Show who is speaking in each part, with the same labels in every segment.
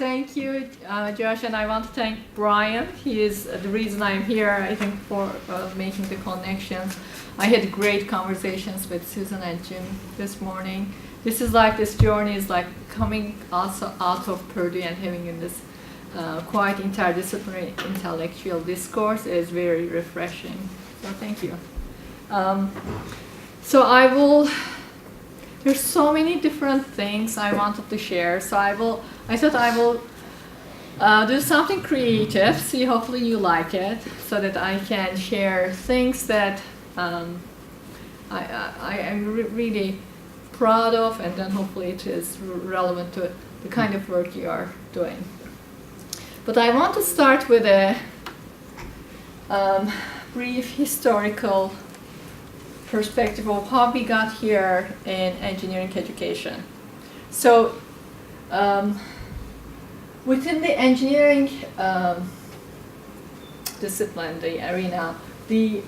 Speaker 1: Thank you, Josh, and I want to thank Brian. He is the reason I'm here, I think, for making the connections. I had great conversations with Susan and Jim this morning. This journey is like coming also out of Purdue and having in this quite interdisciplinary intellectual discourse is very refreshing. So thank you. There's so many different things I wanted to share. So I thought I will do something creative. See, hopefully you like it, so that I can share things that I am really proud of, and then hopefully it is relevant to the kind of work you are doing. But I want to start with a brief historical perspective of how we got here in engineering education. So within the engineering discipline, the arena, the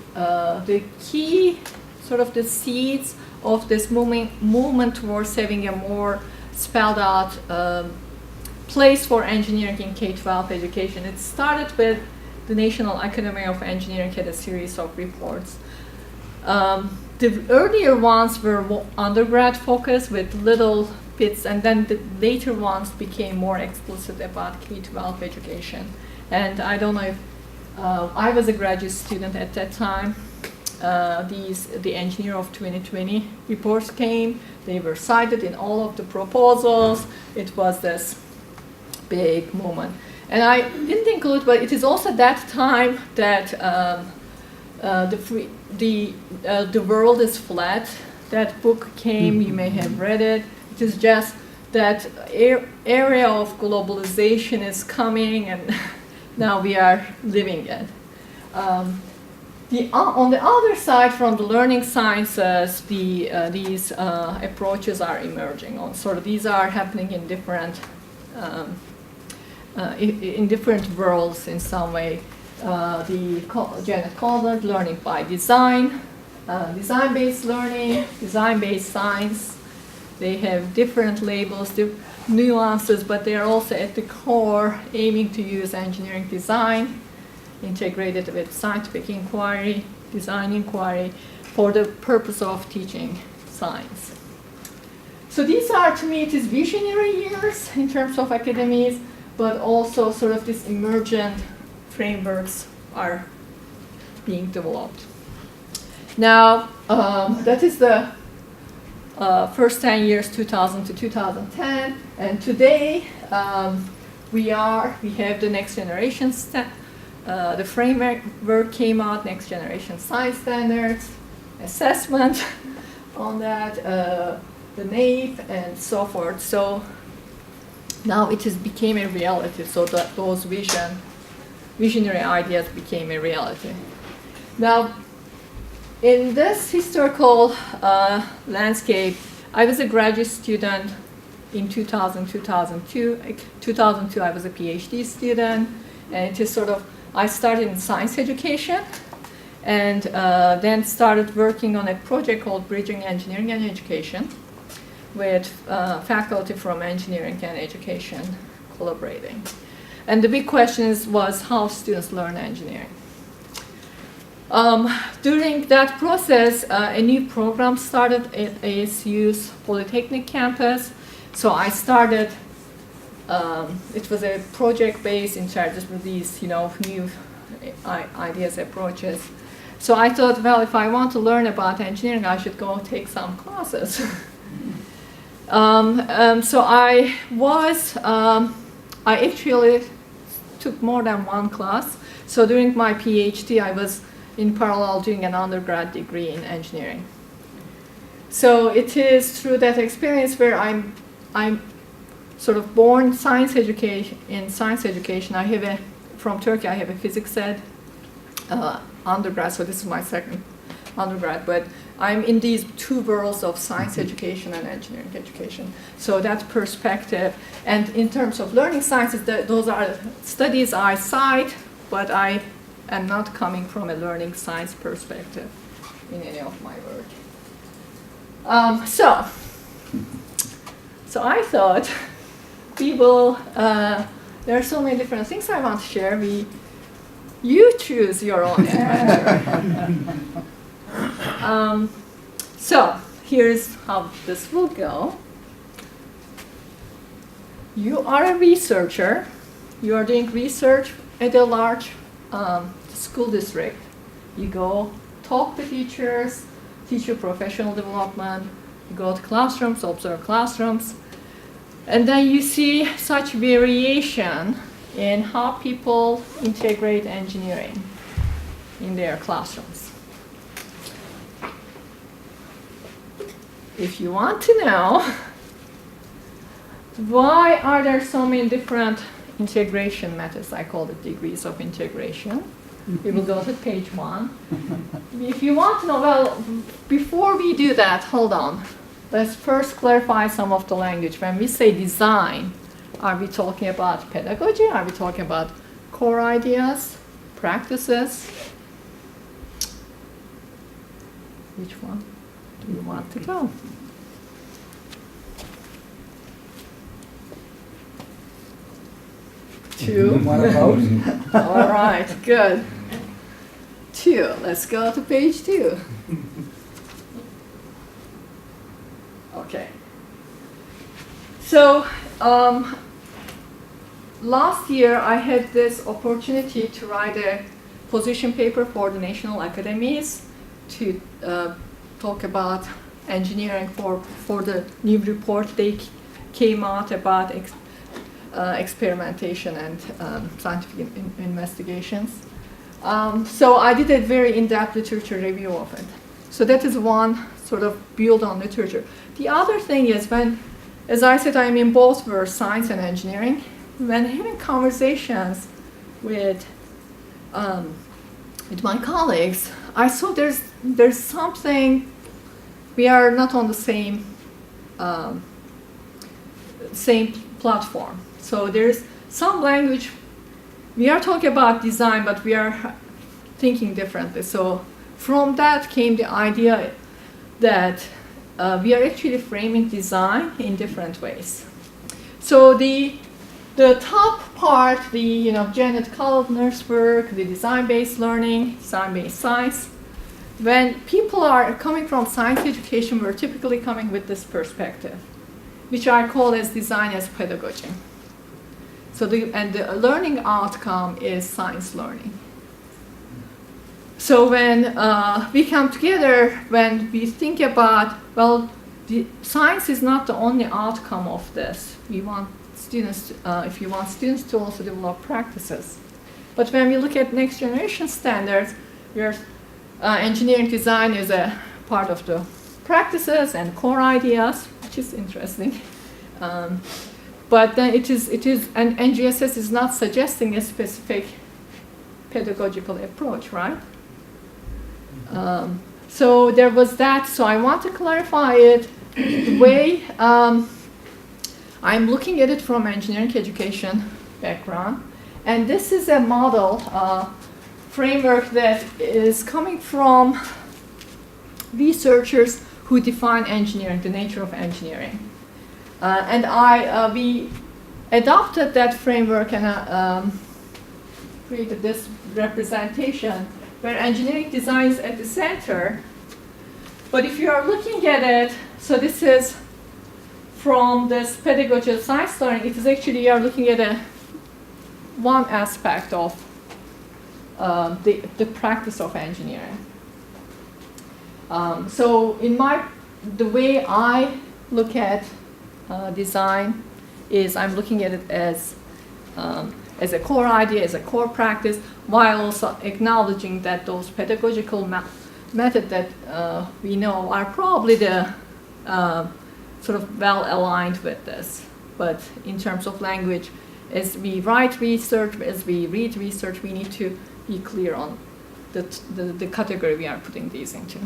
Speaker 1: key sort of the seeds of this movement towards having a more spelled out place for engineering in K-12 education. It started with the National Academy of Engineering had a series of reports. The earlier ones were undergrad focused with little bits, and then the later ones became more explicit about K-12 education. And I don't know if I was a graduate student at that time. The Engineer of 2020 reports came. They were cited in all of the proposals. It was this big movement. And I didn't include, but it is also that time that the World is Flat, that book came. You may have read it. It is just that area of globalization is coming, and now we are living it. On the other side, from the learning sciences, these approaches are emerging. These are happening in different worlds in some way. Janet Calder, learning by design, design-based learning, design-based science. They have different labels, nuances, but they are also at the core aiming to use engineering design integrated with scientific inquiry, design inquiry, for the purpose of teaching science. So these are, to me, it is visionary years in terms of academies, but also sort of these emergent frameworks are being developed. Now, that is the first 10 years, 2000 to 2010, and today we have the next generation the framework came out, next generation science standards, assessment on that, the NAEP, and so forth. So now it has became a reality, so that those visionary ideas became a reality. Now, in this historical landscape, I was a graduate student in 2000, 2002. 2002, I was a PhD student, and it is sort of, I started in science education, and then started working on a project called Bridging Engineering and Education, with faculty from engineering and education collaborating. And the big question was how students learn engineering. During that process, a new program started at ASU's Polytechnic campus. So I started, it was a project-based interdisciplinary, new ideas, approaches. So I thought, well, if I want to learn about engineering, I should go take some classes. So I actually took more than one class. So during my PhD, I was in parallel doing an undergrad degree in engineering. So it is through that experience where I'm sort of born science education. In science education, from Turkey, I have a physics ed undergrad. So this is my second undergrad, but I'm in these two worlds of science education and engineering education. So that perspective, and in terms of learning sciences, those are studies I cite, but I am not coming from a learning science perspective in any of my work. So I thought there are so many different things I want to share. You choose your own adventure. So here's how this will go. You are a researcher. You are doing research at a large school district. You go talk to teachers, teach your professional development. You go to classrooms, observe classrooms. And then you see such variation in how people integrate engineering in their classrooms. If you want to know why are there so many different integration methods, I call it degrees of integration. We will go to page 1. If you want to know, well, before we do that, hold on. Let's first clarify some of the language. When we say design, are we talking about pedagogy? Are we talking about core ideas, practices? Which one do you want to go? Two. All right, good. 2. Let's go to page 2. Okay. So last year I had this opportunity to write a position paper for the national academies to talk about engineering for the new report they came out about experimentation and scientific investigations. So I did a very in-depth literature review of it. So that is one sort of build on literature. The other thing is when, as I said, I'm in both were science and engineering. When having conversations with my colleagues, I saw there's something, we are not on the same platform. So there's some language, we are talking about design, but we are thinking differently. So from that came the idea that we are actually framing design in different ways. So the top part, the Janet Kaltner's work, the design-based learning, design-based science. When people are coming from science education, we're typically coming with this perspective, which I call as design as pedagogy. So the learning outcome is science learning. So when we come together, when we think about, well, the science is not the only outcome of this. We want students, if you want students to also develop practices. But when we look at next generation standards, where engineering design is a part of the practices and core ideas, which is interesting. But then and NGSS is not suggesting a specific pedagogical approach, right? So there was that. So I want to clarify it the way I'm looking at it from engineering education background. And this is a model framework that is coming from researchers who define engineering, the nature of engineering. And we adopted that framework and created this representation where engineering design is at the center. But if you are looking at it, so this is from this pedagogy of science learning, it is actually you are looking at one aspect of the practice of engineering. So the way I look at design is I'm looking at it as a core idea, as a core practice, while also acknowledging that those pedagogical methods that we know are probably the sort of well aligned with this. But in terms of language, as we write research, as we read research, we need to be clear on the category we are putting these into.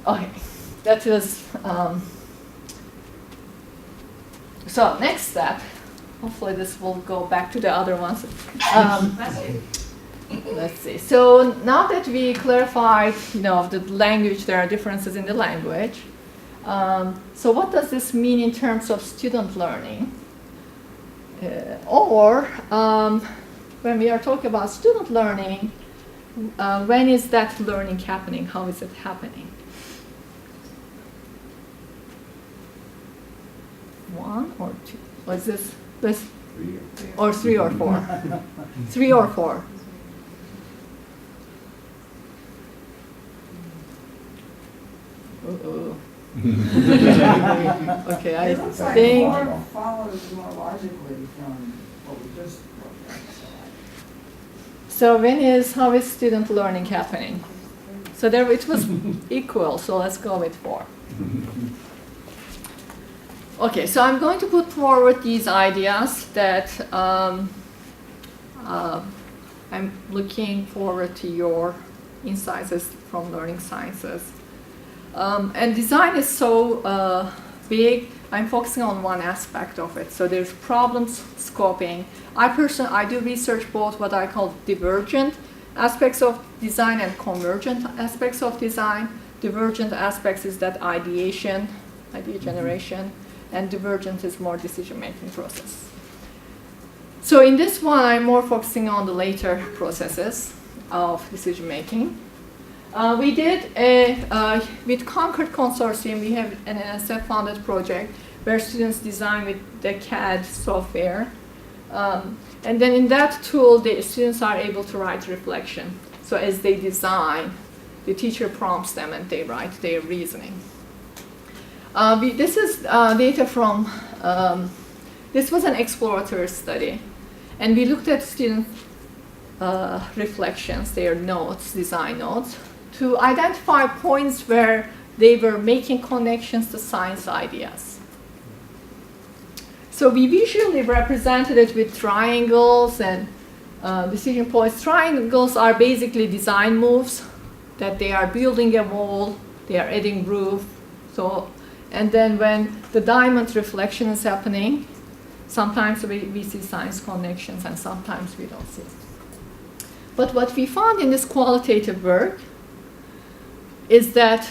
Speaker 1: Okay, that was, so next step, hopefully this will go back to the other ones. Let's see, so now that we clarified, the language, there are differences in the language, So what does this mean in terms of student learning? Or when we are talking about student learning, when is that learning happening? How is it happening? 1 or 2? Was this 3 or 3 or 4? 3 or 4? Uh-oh. Okay, I
Speaker 2: It looks like
Speaker 1: think.
Speaker 2: more follows more logically from what we just looked at.
Speaker 1: So how is student learning happening? So there it was equal, so let's go with 4. Okay, so I'm going to put forward these ideas that I'm looking forward to your insights from learning sciences. And design is so big, I'm focusing on one aspect of it. So there's problem scoping. I do research both what I call divergent aspects of design and convergent aspects of design. Divergent aspects is that idea generation, and divergent is more decision-making process. So in this one, I'm more focusing on the later processes of decision-making. We did with Concord Consortium, we have an NSF-funded project where students design with the CAD software. And then in that tool, the students are able to write reflection. So as they design, the teacher prompts them and they write their reasoning. This is data from, this was an exploratory study. And we looked at student reflections, their notes, design notes, to identify points where they were making connections to science ideas. So we visually represented it with triangles and decision points. Triangles are basically design moves, that they are building a wall, they are adding roof. So, and then when the diamond reflection is happening, sometimes we see science connections and sometimes we don't see. But what we found in this qualitative work is that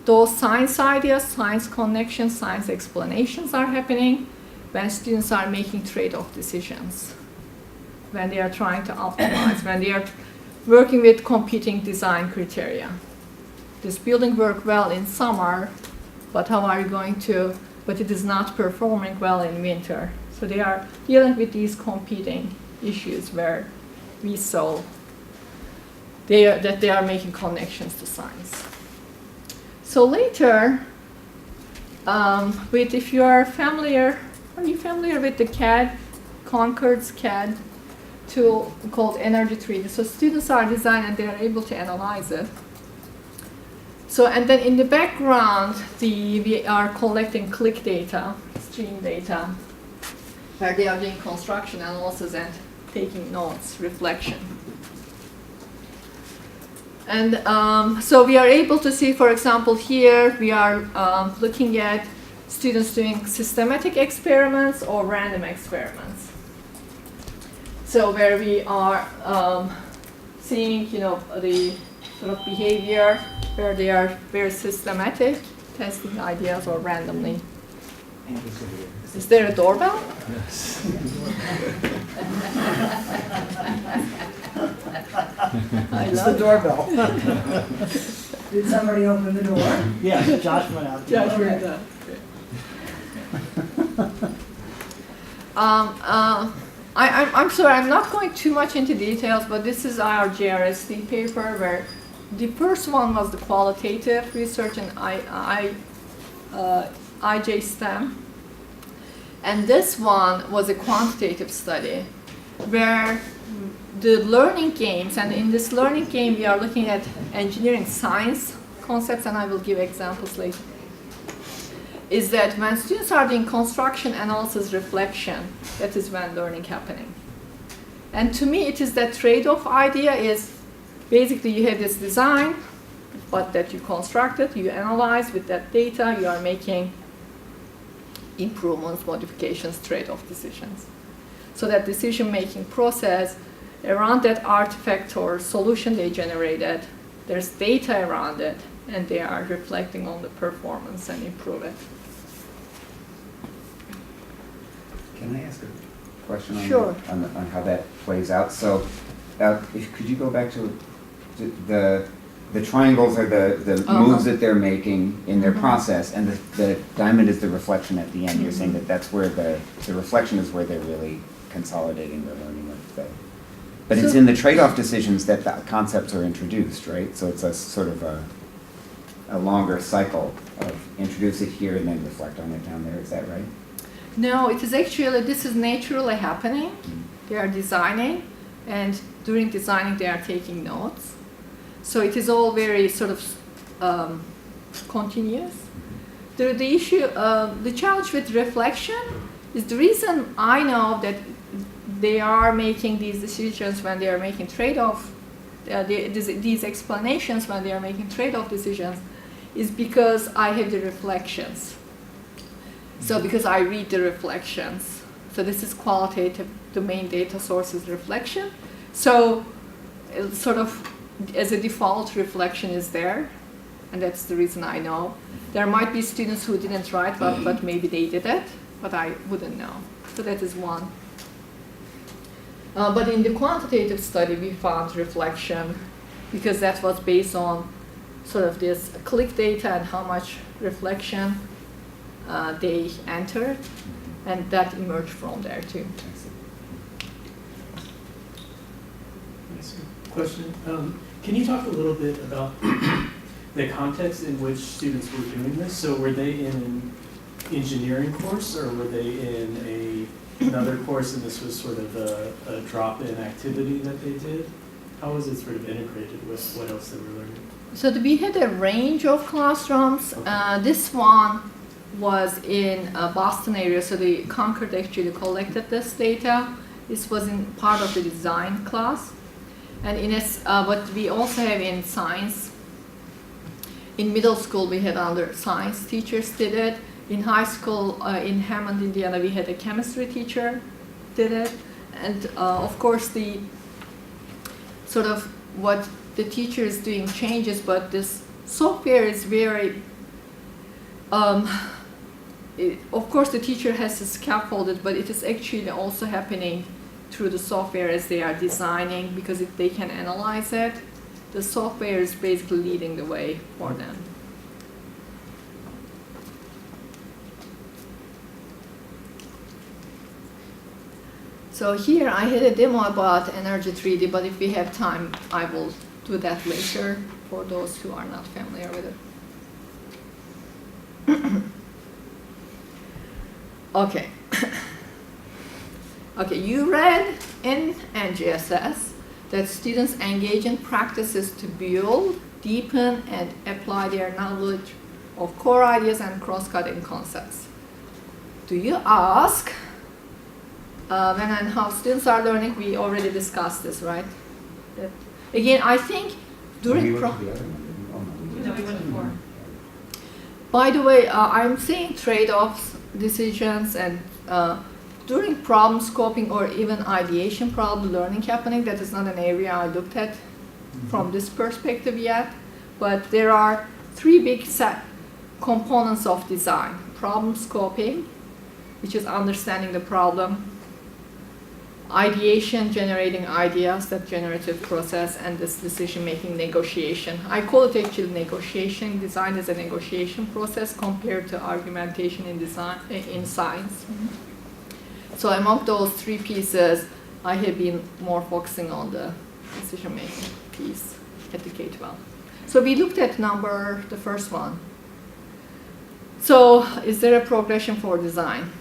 Speaker 1: those science ideas, science connections, science explanations are happening when students are making trade-off decisions, when they are trying to optimize, when they are working with competing design criteria. This building worked well in summer, but how are you going to, but it is not performing well in winter. So they are dealing with these competing issues where we saw that they are making connections to science. So later, if you are familiar with the CAD, Concord's CAD tool called Energy 3D. So students are designing and they are able to analyze it. So, and then in the background, we are collecting click data, stream data, where they are doing construction analysis and taking notes, reflection. And so we are able to see, for example, here we are looking at students doing systematic experiments or random experiments. So where we are seeing, the sort of behavior where they are very systematic, testing ideas or randomly. Is there a doorbell?
Speaker 3: Yes.
Speaker 2: It's the doorbell. Did somebody open the door?
Speaker 4: Yeah, Josh went out.
Speaker 1: Josh went out. I'm sorry, I'm not going too much into details, but this is our GRSD paper where the first one was the qualitative research in IJ STEM. And this one was a quantitative study where the learning games, and in this learning game we are looking at engineering science concepts, and I will give examples later, is that when students are doing construction analysis reflection, that is when learning happening. And to me it is that trade-off idea is basically you have this design, but that you constructed, you analyze with that data, you are making improvements, modifications, trade-off decisions. So that decision-making process around that artifact or solution they generated, there's data around it, and they are reflecting on the performance and improve it.
Speaker 3: Can I ask a question on,
Speaker 1: Sure.
Speaker 3: on how that plays out? So, could you go back to the triangles are the moves that they're making in their process, and the diamond is the reflection at the end. You're saying that that's where the reflection is where they're really consolidating their learning of the. But it's in the trade-off decisions that the concepts are introduced, right? So it's a sort of a longer cycle of introduce it here and then reflect on it down there. Is that right?
Speaker 1: No, it is actually, this is naturally happening. They are designing, and during designing they are taking notes. So it is all very sort of continuous. The issue, the challenge with reflection is the reason I know that they are making these decisions when they are making trade-off, these explanations when they are making trade-off decisions, is because I have the reflections. So because I read the reflections. So this is qualitative, the main data source is reflection. So it's sort of as a default, reflection is there, and that's the reason I know. There might be students who didn't write, but maybe they did it, but I wouldn't know. So that is one. But in the quantitative study, we found reflection because that was based on sort of this click data and how much reflection they entered, and that emerged from there too.
Speaker 4: Question. Can you talk a little bit about the context in which students were doing this? So were they in an engineering course, or were they in another course and this was sort of a drop-in activity that they did? How was it sort of integrated with what else they were learning?
Speaker 1: So we had a range of classrooms.
Speaker 4: Okay.
Speaker 1: This one was in Boston area, so they Concord actually collected this data. This was in part of the design class. And in what we also have in science, in middle school we had other science teachers did it. In high school in Hammond, Indiana, we had a chemistry teacher did it. And of course the sort of what the teacher is doing changes, but this software is very, of course the teacher has to scaffold it, but it is actually also happening through the software as they are designing, because if they can analyze it, the software is basically leading the way for them. So here I had a demo about Energy 3D, but if we have time, I will do that later for those who are not familiar with it. Okay. Okay, you read in NGSS that students engage in practices to build, deepen, and apply their knowledge of core ideas and cross-cutting concepts. Do you ask when and how students are learning? We already discussed this, right? Again, I think during
Speaker 3: We went before.
Speaker 1: By the way, I'm saying trade-offs, decisions, and during problem scoping or even ideation problem learning happening, that is not an area I looked at from this perspective yet, but there are three big set components of design. Problem scoping, which is understanding the problem, ideation, generating ideas, that generative process, and this decision-making negotiation. I call it actually negotiation. Design is a negotiation process compared to argumentation in design in science. So among those three pieces, I have been more focusing on the decision-making piece at the K-12. So we looked at the first one. So is there a progression for design?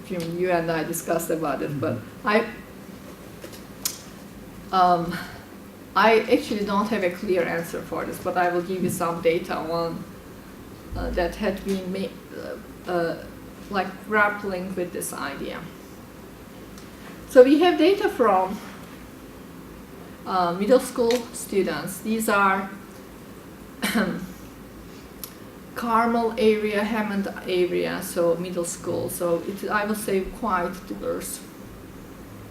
Speaker 1: Jim, you and I discussed about it, but I actually don't have a clear answer for this, but I will give you some data on that had been made, like grappling with this idea. So we have data from middle school students. These are Carmel area, Hammond area, so middle school. So it's, I would say, quite diverse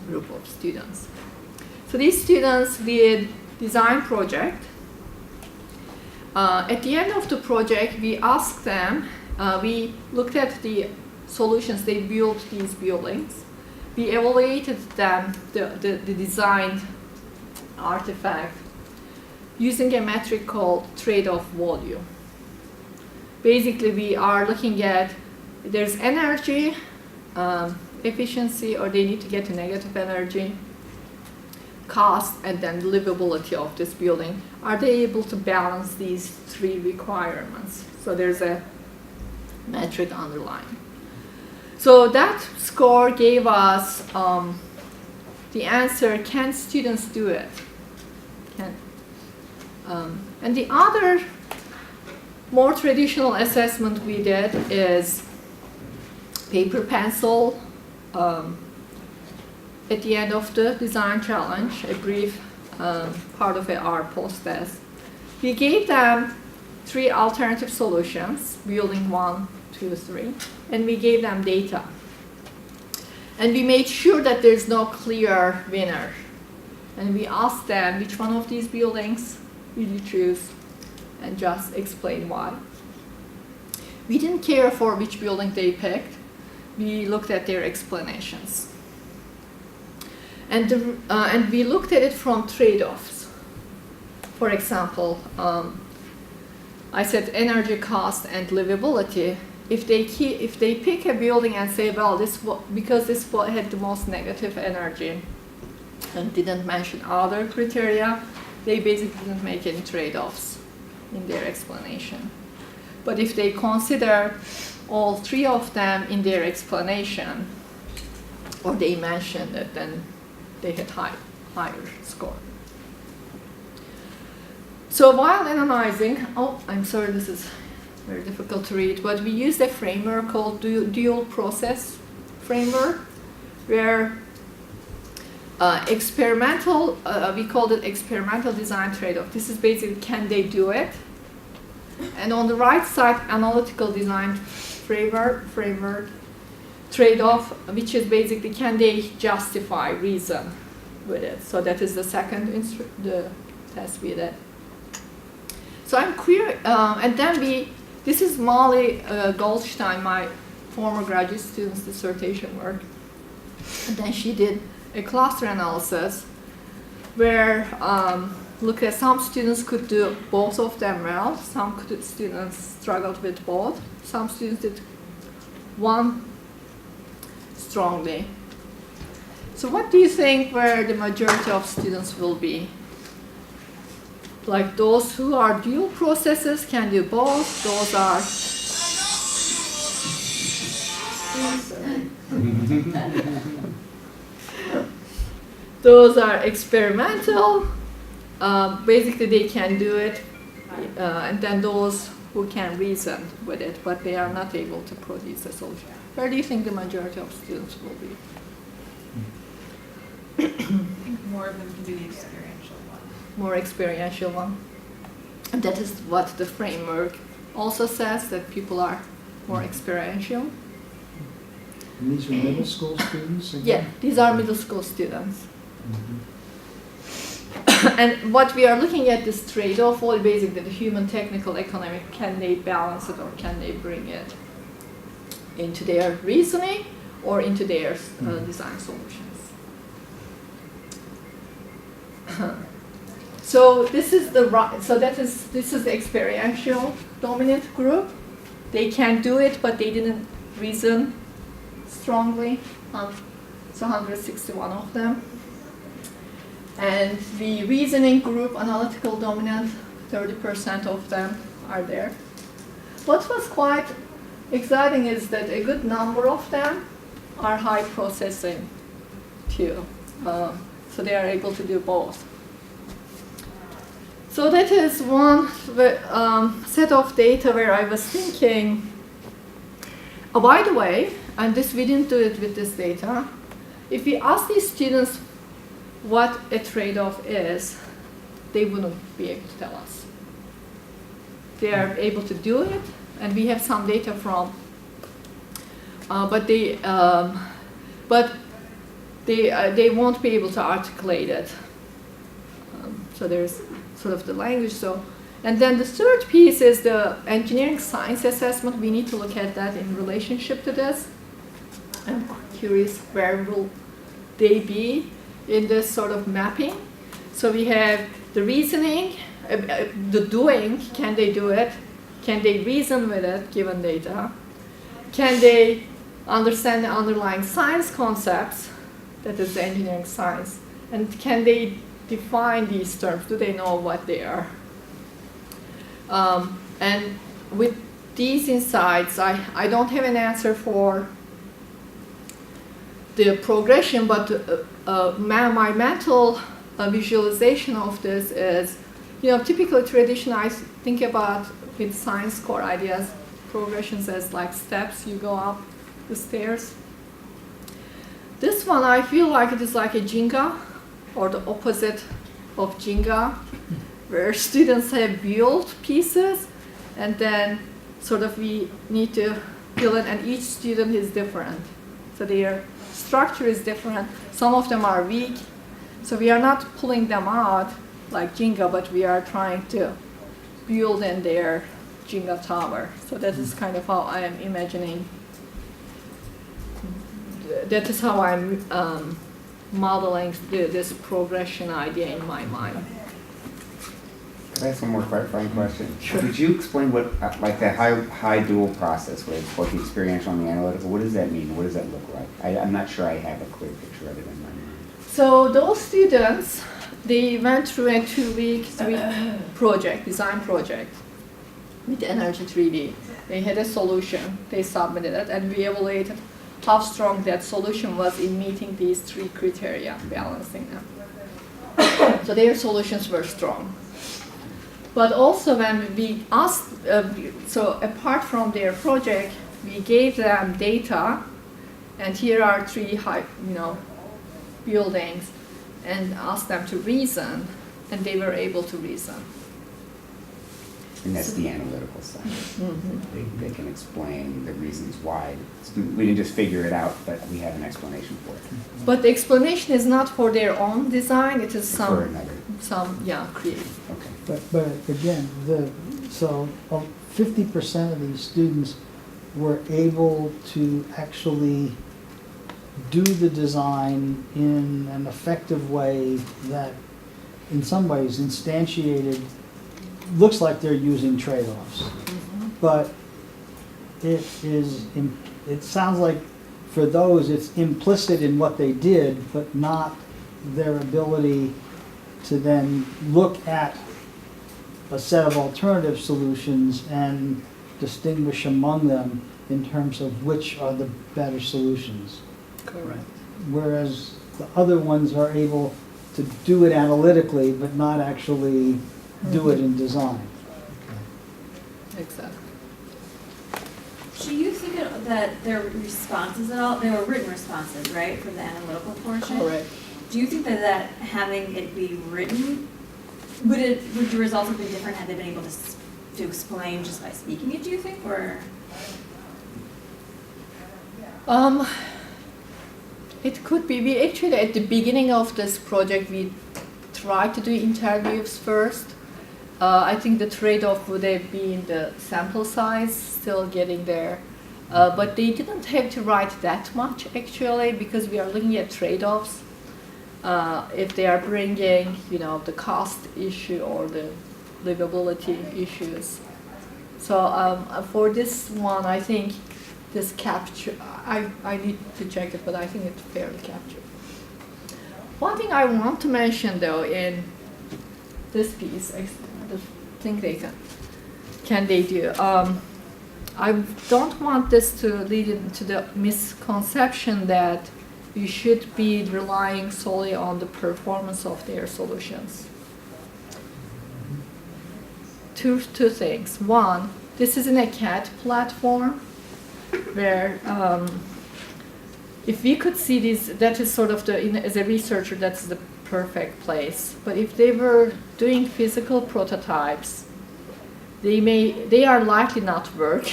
Speaker 1: group of students. So these students did design project. At the end of the project, we asked them, we looked at the solutions they built these buildings. We evaluated them, the design artifact, using a metric called trade-off volume. Basically, we are looking at there's energy, efficiency, or they need to get to negative energy, cost, and then livability of this building. Are they able to balance these three requirements? So there's a metric underlying. So that score gave us the answer, can students do it? And the other more traditional assessment we did is paper pencil. At the end of the design challenge, a brief part of our post-test, we gave them 3 alternative solutions, building 1, 2, 3, and we gave them data. And we made sure that there's no clear winner. And we asked them which one of these buildings will you choose, and just explain why. We didn't care for which building they picked. We looked at their explanations. And we looked at it from trade-offs. For example, I said energy cost and livability. If they pick a building and say, well, because this had the most negative energy and didn't mention other criteria, they basically didn't make any trade-offs in their explanation. But if they consider all 3 of them in their explanation, or they mentioned it, then they had higher score. So while analyzing, I'm sorry, this is very difficult to read, but we used a framework called dual process framework, where experimental, we called it experimental design trade-off. This is basically, can they do it? And on the right side, analytical design framework trade-off, which is basically, can they justify reason with it? So that is the second the test we did. So I'm queer, and then this is Molly Goldstein, my former graduate student's dissertation work. And then she did a cluster analysis where look at some students could do both of them well, some students struggled with both, some students did one strongly. So what do you think where the majority of students will be? Like those who are dual processes can do both, those are those are experimental, basically they can do it, and then those who can reason with it, but they are not able to produce a solution. Where do you think the majority of students will be?
Speaker 5: More of them can do the experiential one.
Speaker 1: More experiential one. And that is what the framework also says, that people are more experiential.
Speaker 2: And these are middle school students again?
Speaker 1: Yeah, these are middle school students. And what we are looking at this trade-off, or basically the human, technical, economic, can they balance it or can they bring it into their reasoning or into their design solutions. So this is this is the experiential dominant group. They can do it, but they didn't reason strongly. So 161 of them. And the reasoning group, analytical dominant, 30% of them are there. What was quite exciting is that a good number of them are high processing too. So they are able to do both. So that is one set of data where I was thinking, by the way, and we didn't do it with this data, if we ask these students what a trade-off is, they wouldn't be able to tell us. They are able to do it, and we have some data from, but they won't be able to articulate it. So there's sort of the language. So And then the third piece is the engineering science assessment. We need to look at that in relationship to this. I'm curious where will they be in this sort of mapping. So we have the reasoning, the doing, can they do it? Can they reason with it given data? Can they understand the underlying science concepts, that is the engineering science? And can they define these terms? Do they know what they are? And with these insights, I don't have an answer for the progression, but my mental visualization of this is, typically tradition I think about with science core ideas, progressions as like steps, you go up the stairs. This one, I feel like it is like a Jenga, or the opposite of Jenga, where students have built pieces, and then sort of we need to fill in, and each student is different. So their structure is different. Some of them are weak, so we are not pulling them out like Jenga, but we are trying to build in their Jenga tower. So that is kind of how I am imagining. That is how I'm modeling this progression idea in my mind.
Speaker 3: Can I ask one more clarifying question? Sure. Could you explain what, like that high dual process with both the experiential and the analytical, what does that mean? What does that look like? I'm not sure I have a clear picture of it in my mind.
Speaker 1: So those students, they went through a 2-week project, design project with Energy 3D. They had a solution, they submitted it, and we evaluated how strong that solution was in meeting these 3 criteria, balancing them. So their solutions were strong. But also when we asked, so apart from their project, we gave them data, and here are 3 buildings, and asked them to reason, and they were able to reason.
Speaker 3: And that's the analytical side. Mm-hmm. They can explain the reasons why. We didn't just figure it out, but we have an explanation for it.
Speaker 1: But the explanation is not for their own design, it is creative.
Speaker 3: Okay.
Speaker 2: But again, so 50% of these students were able to actually do the design in an effective way that in some ways instantiated, looks like they're using trade-offs. Mm-hmm. But it sounds like for those it's implicit in what they did, but not their ability to then look at a set of alternative solutions and distinguish among them in terms of which are the better solutions.
Speaker 1: Correct.
Speaker 2: Whereas the other ones are able to do it analytically, but not actually do it in design.
Speaker 1: Exactly.
Speaker 5: Do you think that their responses at all, they were written responses, right, for the analytical portion?
Speaker 1: Correct.
Speaker 5: Do you think that having it be written, would the results have been different had they been able to explain just by speaking it, do you think, or?
Speaker 1: It could be. We actually, at the beginning of this project, we tried to do interviews first. I think the trade-off would have been the sample size, still getting there. But they didn't have to write that much, actually, because we are looking at trade-offs. If they are bringing, the cost issue or the livability issues. So for this one, I think this capture, I need to check it, but I think it's fairly captured. One thing I want to mention, though, in this piece, the thing can they do? I don't want this to lead into the misconception that you should be relying solely on the performance of their solutions. Two things. One, this is in a CAD platform where if we could see these, that is sort of as a researcher, that's the perfect place. But if they were doing physical prototypes, they are likely not to work,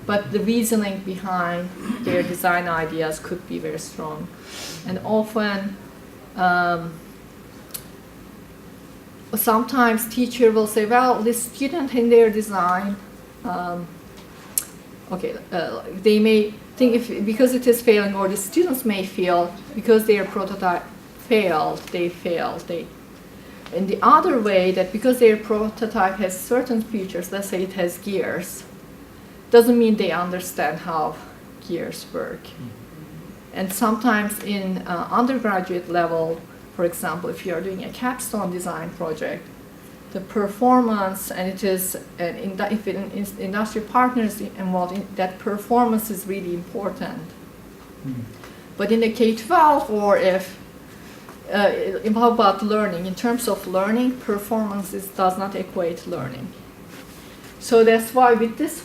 Speaker 1: but the reasoning behind their design ideas could be very strong. And often, sometimes teacher will say, well, this student in their design, they may think because it is failing, or the students may feel because their prototype failed, they failed. In the other way, that because their prototype has certain features, let's say it has gears, doesn't mean they understand how gears work. And sometimes in undergraduate level, for example, if you are doing a capstone design project, the performance, and it is, if industry partners involved, that performance is really important. But in the K-12, or if how about learning? In terms of learning, performance does not equate learning. So that's why with this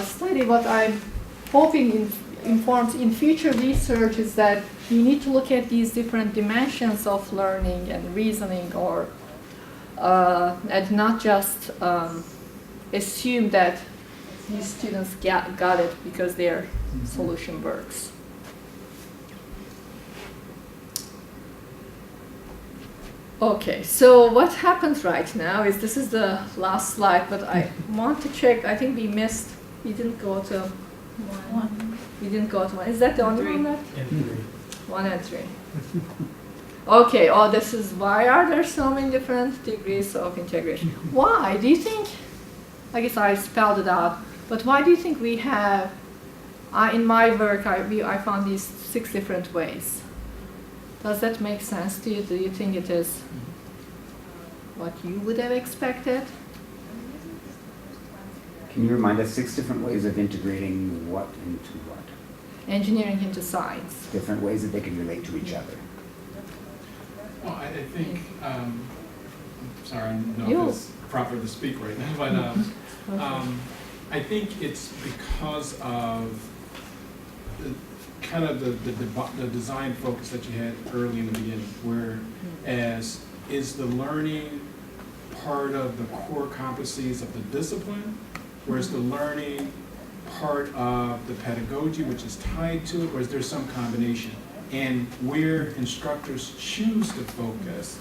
Speaker 1: study, what I'm hoping informs in future research is that you need to look at these different dimensions of learning and reasoning, or and not just assume that these students got it because their solution works. Okay, so what happens right now is, this is the last slide, but I want to check, I think we didn't go to one. We didn't go to one. Is that the only one left?
Speaker 4: And 3.
Speaker 1: 1 and 3. Okay, this is why are there so many different degrees of integration? Why? Do you think, I guess I spelled it out, but why do you think we have, in my work, I found these 6 different ways. Does that make sense to you? Do you think it is what you would have expected?
Speaker 3: Can you remind us 6 different ways of integrating what into what?
Speaker 1: Engineering into science.
Speaker 3: Different ways that they can relate to each other.
Speaker 6: Well, I think, I'm sorry, I don't know
Speaker 1: You.
Speaker 6: if it's proper to speak right now, but I think it's because of the design focus that you had early in the beginning, whereas is the learning part of the core competencies of the discipline, or is the learning part of the pedagogy which is tied to it, or is there some combination? And where instructors choose to focus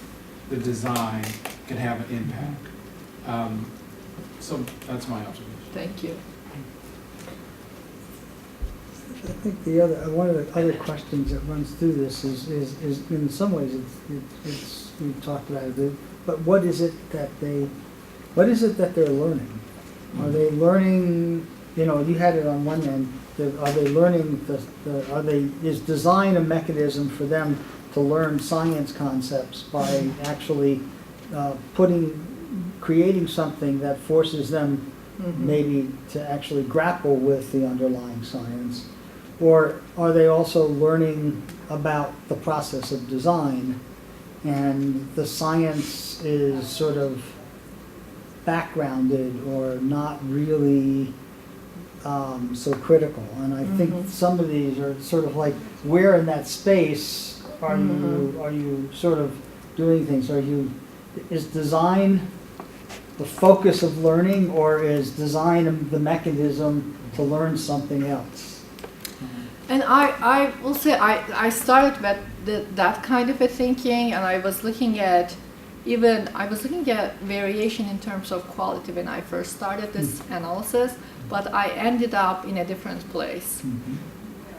Speaker 6: the design can have an impact. So that's my observation.
Speaker 1: Thank you.
Speaker 2: I think one of the other questions that runs through this is in some ways it's we've talked about it, but what is it that they're learning? Are they learning? You had it on one end. Are they learning is design a mechanism for them to learn science concepts by actually creating something that forces them maybe to actually grapple with the underlying science? Or are they also learning about the process of design, and the science is sort of backgrounded or not really so critical? And I think some of these are sort of like, where in that space are you sort of doing things? Is design the focus of learning, or is design the mechanism to learn something else?
Speaker 1: And I will say I started with that kind of a thinking, and I was looking at variation in terms of quality when I first started this analysis, but I ended up in a different place.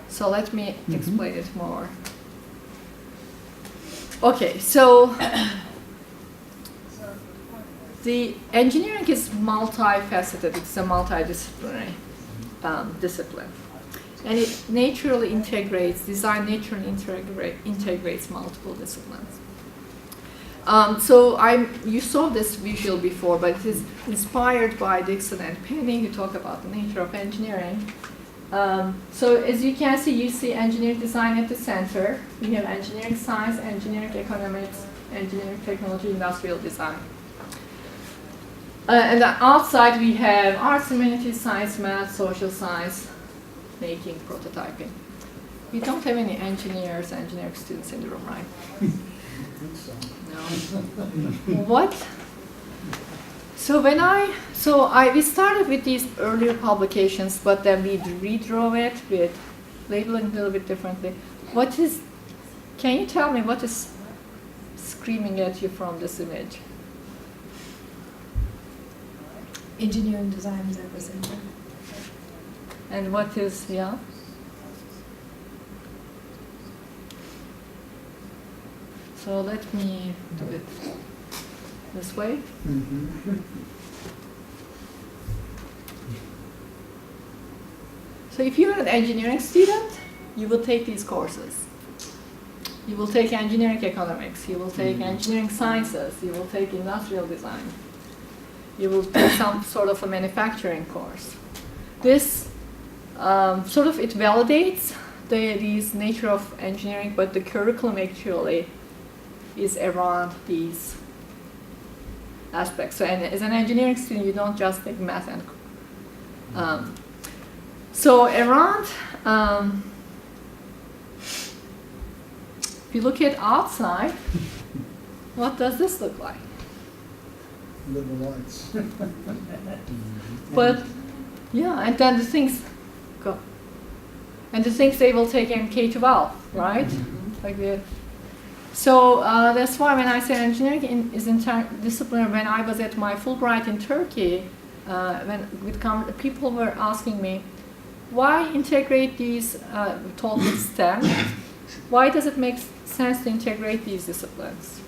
Speaker 1: So let me explain it more. Okay, so the engineering is multifaceted. It's a multidisciplinary discipline. And it naturally integrates multiple disciplines. You saw this visual before, but it is inspired by Dixon and Penning, who talk about the nature of engineering. So as you can see, you see engineering design at the center. We have engineering science, engineering economics, engineering technology, industrial design. And then outside we have arts, humanities, science, math, social science, making, prototyping. We don't have any engineering students in the room, right? No. What? So we started with these earlier publications, but then we redrew it with labeling a little bit differently. Can you tell me what is screaming at you from this image?
Speaker 7: engineering design is represented.
Speaker 1: And what is, yeah? So let me do it this way.
Speaker 2: Mhm.
Speaker 1: So if you're an engineering student, you will take these courses. You will take engineering economics, you will take engineering sciences, you will take industrial design. You will take some sort of a manufacturing course. This sort of, it validates these nature of engineering, but the curriculum actually is around these aspects. So as an engineering student, you don't just take math and so around, if you look at outside, what does this look like?
Speaker 2: Liberal arts.
Speaker 1: But yeah, and then the things go, and the things they will take in K-12, right? Like the, so that's why when I say engineering is interdisciplinary, when I was at my Fulbright in Turkey, people were asking me, why integrate these, taught with STEM? Why does it make sense to integrate these disciplines?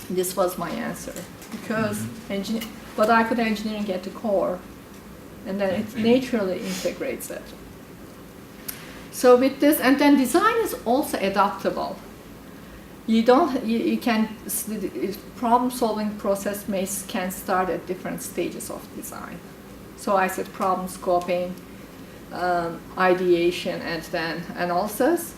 Speaker 1: This was my answer. Because but I put engineering at the core, and then it naturally integrates it. So with this, and then design is also adaptable. You can, the problem-solving process can start at different stages of design. So I said problem scoping, ideation, and then analysis.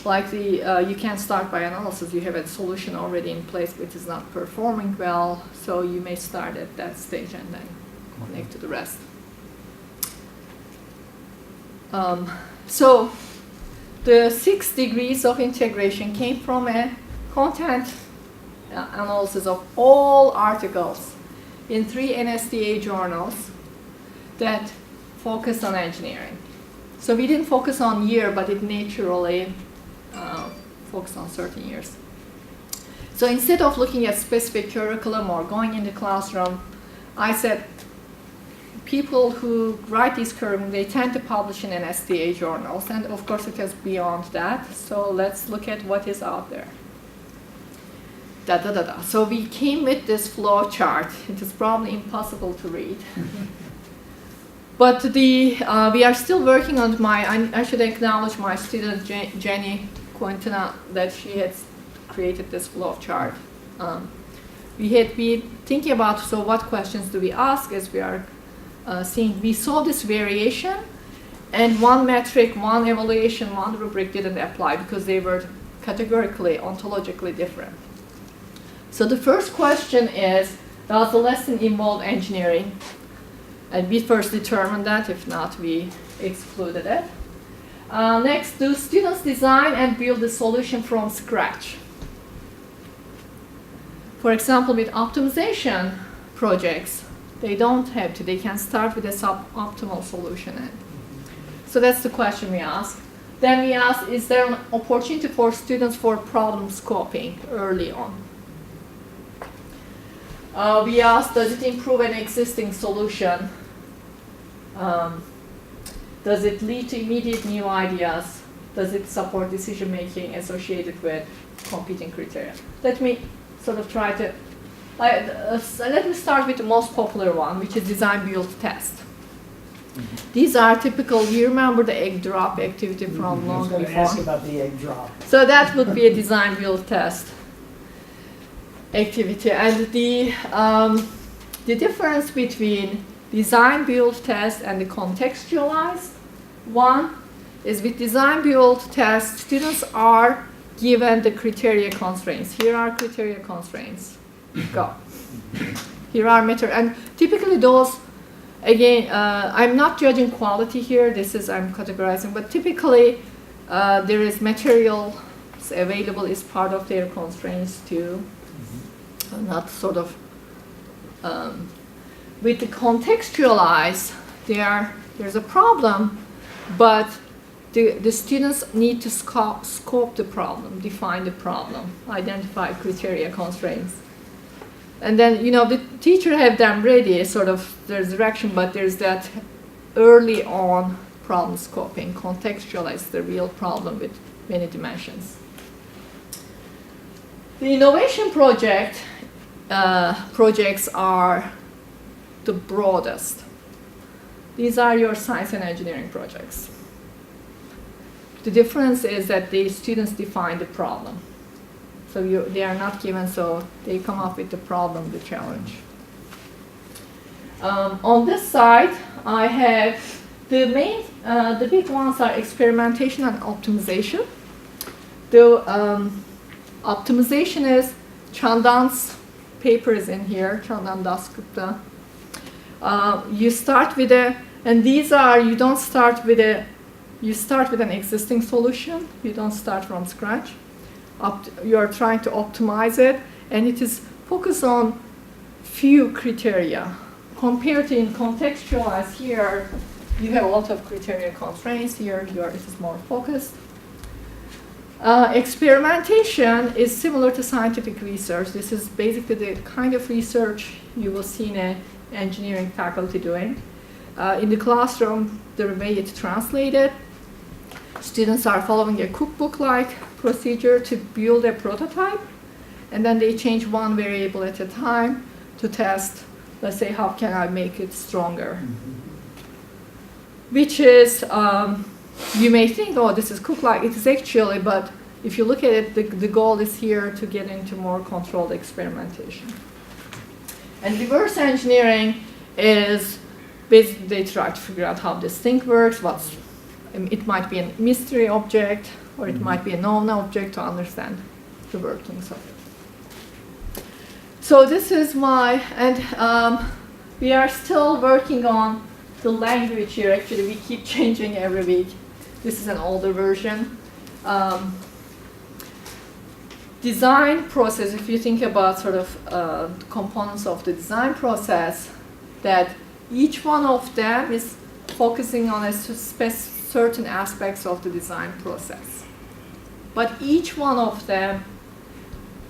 Speaker 1: Like you can start by analysis. You have a solution already in place which is not performing well, so you may start at that stage and then connect to the rest. So the 6 degrees of integration came from a content analysis of all articles in 3 NSDA journals that focused on engineering. So we didn't focus on year, but it naturally focused on certain years. So instead of looking at specific curriculum or going in the classroom, I said people who write these curriculum, they tend to publish in NSDA journals, and of course it is beyond that. So let's look at what is out there. So we came with this flow chart. It is probably impossible to read. But we are still working on I should acknowledge my student Jenny Quintina that she had created this flow chart. We had been thinking about, so what questions do we ask as we are seeing, we saw this variation, and one metric, one evaluation, one rubric didn't apply because they were categorically, ontologically different. So the first question is, does the lesson involve engineering? And we first determined that, if not, we excluded it. Next, do students design and build the solution from scratch? For example, with optimization projects, they don't have to. They can start with a suboptimal solution. So that's the question we ask. Then we ask, is there an opportunity for students for problem scoping early on? We ask, does it improve an existing solution? Does it lead to immediate new ideas? Does it support decision making associated with competing criteria? Let me sort of try to, let me start with the most popular one, which is design build test. These are typical, you remember the egg drop activity from long
Speaker 2: I was going to
Speaker 1: before?
Speaker 2: ask about the egg drop.
Speaker 1: So that would be a design build test activity. And the difference between design build test and the contextualized one is with design build test, students are given the criteria constraints. Here are criteria constraints. Go. Here are and typically those, again, I'm not judging quality here. I'm categorizing, but typically there is materials available is part of their constraints too. Not sort of, with the contextualize, there's a problem, but the students need to scope the problem, define the problem, identify criteria constraints. And then, the teacher have them ready, sort of, there's direction, but there's that early on problem scoping, contextualize the real problem with many dimensions. The innovation projects are the broadest. These are your science and engineering projects. The difference is that the students define the problem. So they are not given, so they come up with the problem, the challenge. On this side, I have the big ones are experimentation and optimization. The optimization is Chandan's paper is in here, Chandan Dasgupta. You start with and these are, you don't start with you start with an existing solution, you don't start from scratch. You are trying to optimize it, and it is focused on few criteria. Compared to in contextualize here, you have a lot of criteria constraints. Here, it is more focused. Experimentation is similar to scientific research. This is basically the kind of research you will see in an engineering faculty doing. In the classroom, the way it's translated, students are following a cookbook-like procedure to build a prototype, and then they change one variable at a time to test, let's say, how can I make it stronger? Which is, you may think, oh, this is cook-like. It is actually, but if you look at it, the goal is here to get into more controlled experimentation. And reverse engineering is basically they try to figure out how this thing works, it might be a mystery object, or it might be a known object to understand the workings of it. So this is and we are still working on the language here. Actually, we keep changing every week. This is an older version. Design process, if you think about sort of components of the design process, that each one of them is focusing on certain aspects of the design process. But each one of them,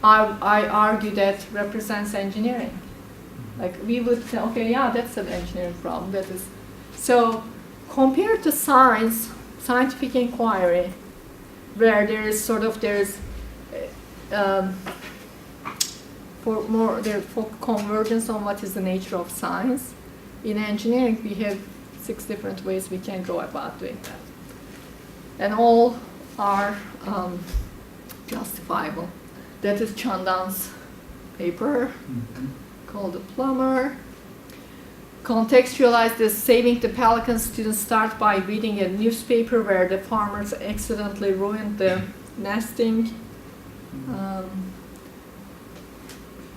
Speaker 1: I argue that represents engineering. Like we would say, okay, yeah, that's an engineering problem. That is. So compared to scientific inquiry, where there's for convergence on what is the nature of science, in engineering we have 6 different ways we can go about doing that. And all are justifiable. That is Chandan's paper called The Plumber. Contextualize this, saving the pelicans. Students start by reading a newspaper where the farmers accidentally ruined the nesting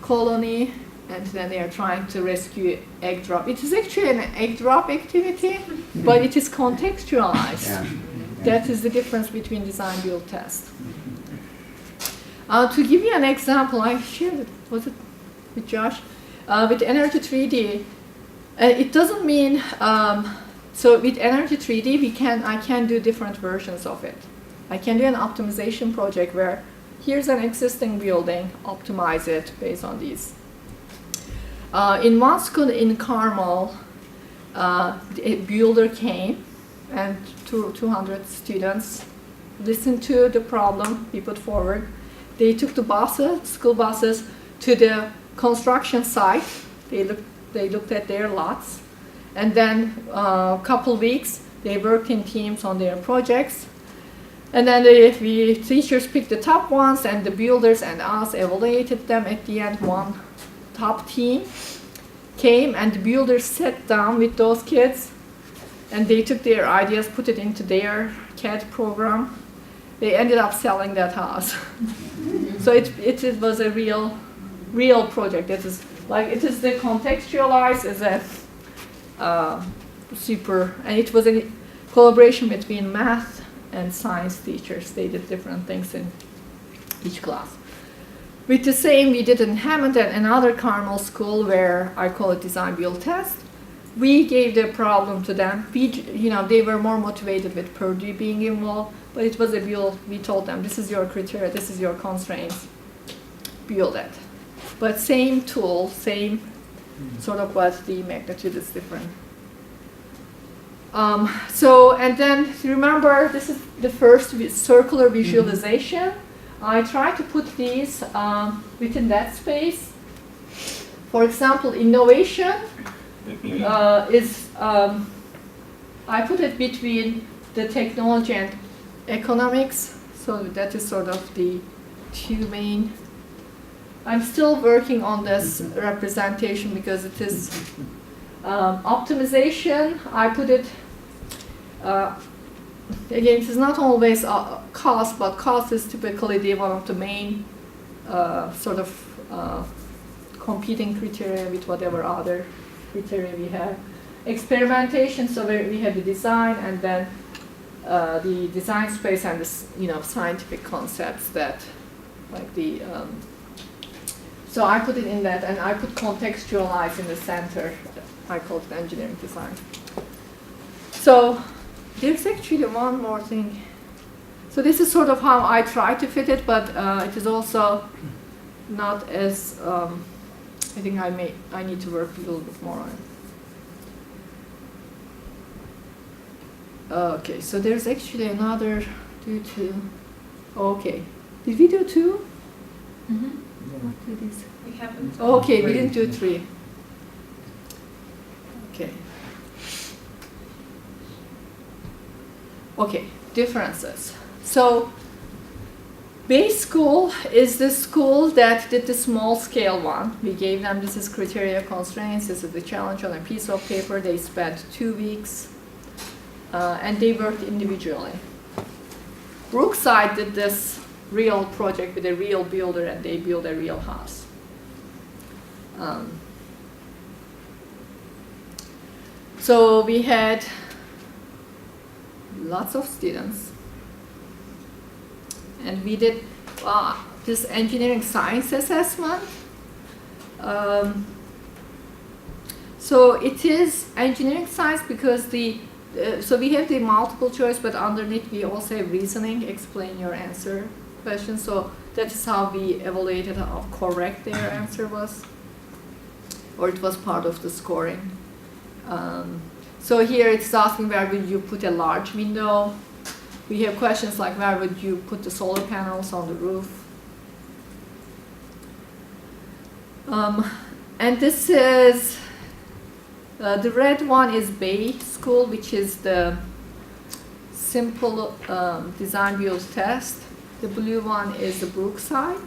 Speaker 1: colony, and then they are trying to rescue egg drop. It is actually an egg drop activity, but it is contextualized.
Speaker 3: Yeah.
Speaker 1: That is the difference between design, build, test. To give you an example, I shared it, was it with Josh? With Energy 3D, it doesn't mean, so with Energy 3D, I can do different versions of it. I can do an optimization project where here's an existing building, optimize it based on these. In one school in Carmel, a builder came, and 200 students listened to the problem we put forward. They took the school buses to the construction site. They looked at their lots, and then a couple weeks they worked in teams on their projects. And then we teachers picked the top ones, and the builders and us evaluated them. At the end, one top team came, and the builders sat down with those kids, and they took their ideas, put it into their CAD program. They ended up selling that house. So it was a real project. It is the contextualized as a super, and it was a collaboration between math and science teachers. They did different things in each class. With the same we did in Hammond and another Carmel school where I call it design, build, test. We gave the problem to them. They were more motivated with Purdue being involved, but it was a build. We told them, this is your criteria, this is your constraints, build it. but same tool, same sort of, but the magnitude is different. So, and then remember, this is the first circular visualization. I try to put these within that space. For example, innovation is, I put it between the technology and economics. So that is sort of the two main. I'm still working on this representation because it is optimization. I put it, again, it is not always cost, but cost is typically one of the main sort of competing criteria with whatever other criteria we have. Experimentation, so we have the design and then the design space and the scientific concepts that, like the, so I put it in that, and I put contextualize in the center. I call it engineering design. So there's actually one more thing. So this is sort of how I try to fit it, but it is also not as, I think I need to work a little bit more on it. Okay, so there's actually another do two. Okay, did we do two?
Speaker 5: Mm-hmm.
Speaker 1: What did this?
Speaker 5: We haven't.
Speaker 1: Okay, we didn't do three. Okay. Okay, differences. So, base school is the school that did the small scale one. We gave them, this is criteria constraints, this is the challenge on a piece of paper. They spent 2 weeks and they worked individually. Brookside did this real project with a real builder and they built a real house. So we had lots of students and we did this engineering science assessment. So it is engineering science because so we have the multiple choice, but underneath we also have reasoning, explain your answer question. So that is how we evaluated how correct their answer was, or it was part of the scoring. So here it's asking where would you put a large window. We have questions like where would you put the solar panels on the roof. And this is, the red one is Bay School, which is the simple design build test. The blue one is the Brookside.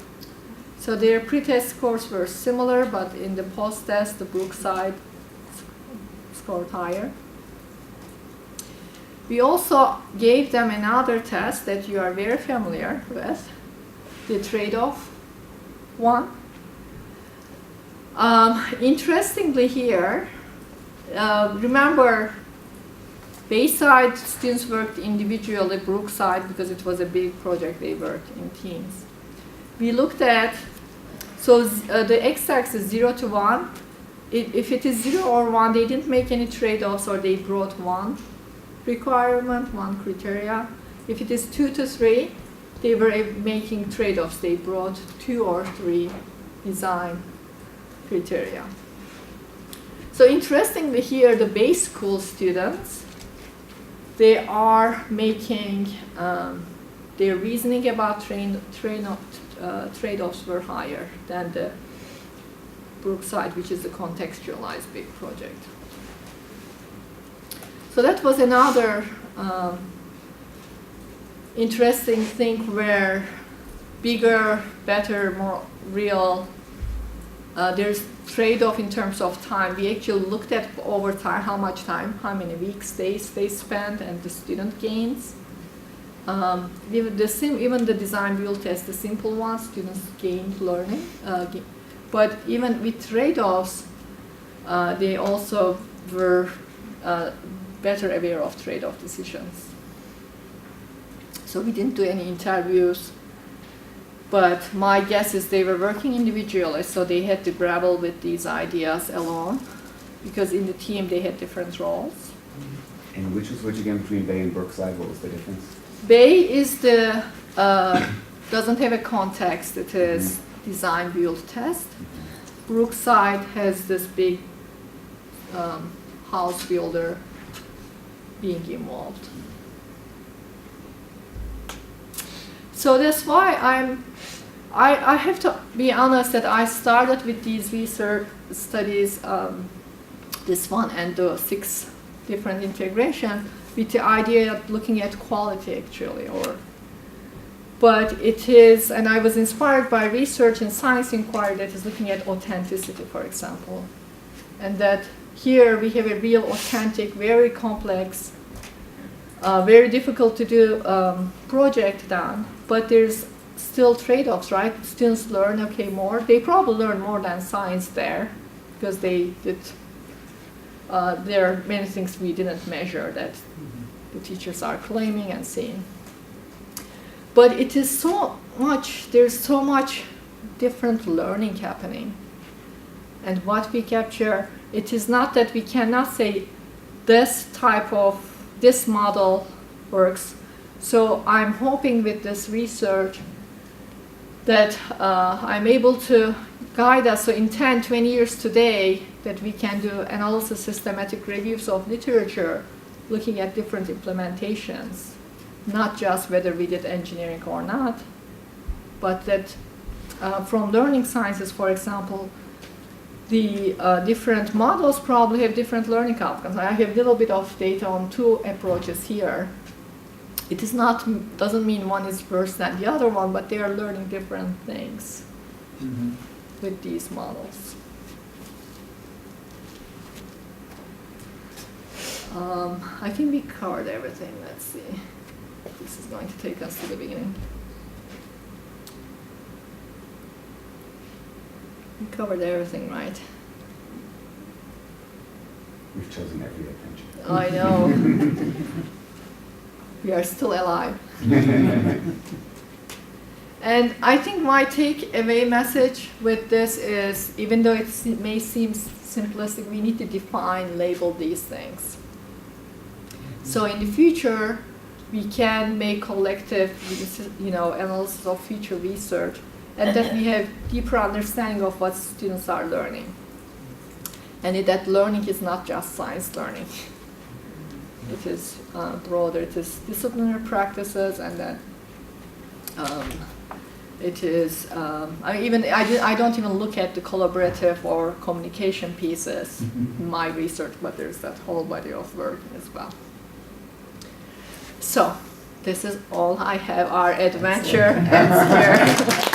Speaker 1: So their pre-test scores were similar, but in the post-test, the Brookside scored higher. We also gave them another test that you are very familiar with, the trade-off one. Interestingly here, remember, Bayside students worked individually, Brookside, because it was a big project, they worked in teams. We looked at, so the x-axis 0 to 1, if it is 0 or 1, they didn't make any trade-offs or they brought one requirement, one criteria. If it is 2 to 3, they were making trade-offs. They brought 2 or 3 design criteria. So interestingly here, the base school students, they are making, their reasoning about trade-offs were higher than the Brookside, which is a contextualized big project. So that was another interesting thing where bigger, better, more real, there's trade-off in terms of time. We actually looked at over time, how much time, how many weeks, days they spent, and the student gains. Even the design build test, the simple ones, students gained learning. But even with trade-offs, they also were better aware of trade-off decisions. So we didn't do any interviews, but my guess is they were working individually, so they had to grapple with these ideas alone, because in the team they had different roles.
Speaker 3: And which was which again between Bay and Brookside? What was the difference?
Speaker 1: Bay is the, doesn't have a context, it is design build test. Brookside has this big house builder being involved. So that's why I have to be honest that I started with these research studies, this one and the 6 different integration, with the idea of looking at quality actually, but it is, and I was inspired by research in science inquiry that is looking at authenticity, for example, and that here we have a real authentic, very complex, very difficult to do project done, but there's still trade-offs, right? Students learn, okay, more. They probably learn more than science there, because they did, there are many things we didn't measure that the teachers are claiming and seeing. But it is so much, there's so much different learning happening. And what we capture, it is not that we cannot say this type of, this model works. So I'm hoping with this research that I'm able to guide us, so in 10, 20 years today, that we can do analysis, systematic reviews of literature, looking at different implementations, not just whether we did engineering or not, but that from learning sciences, for example, the different models probably have different learning outcomes. I have a little bit of data on 2 approaches here. It is not, doesn't mean one is worse than the other one, but they are learning different things with these models. I think we covered everything. Let's see. This is going to take us to the beginning. We covered everything, right?
Speaker 3: We've chosen every adventure.
Speaker 1: I know. We are still alive. And I think my take-away message with this is, even though it may seem simplistic, we need to define, label these things. So in the future, we can make collective, analysis of future research, and that we have deeper understanding of what students are learning. And that learning is not just science learning. It is broader. It is disciplinary practices, and that it is. I don't even look at the collaborative or communication pieces in my research, but there's that whole body of work as well. So this is all I have. Our adventure ends here.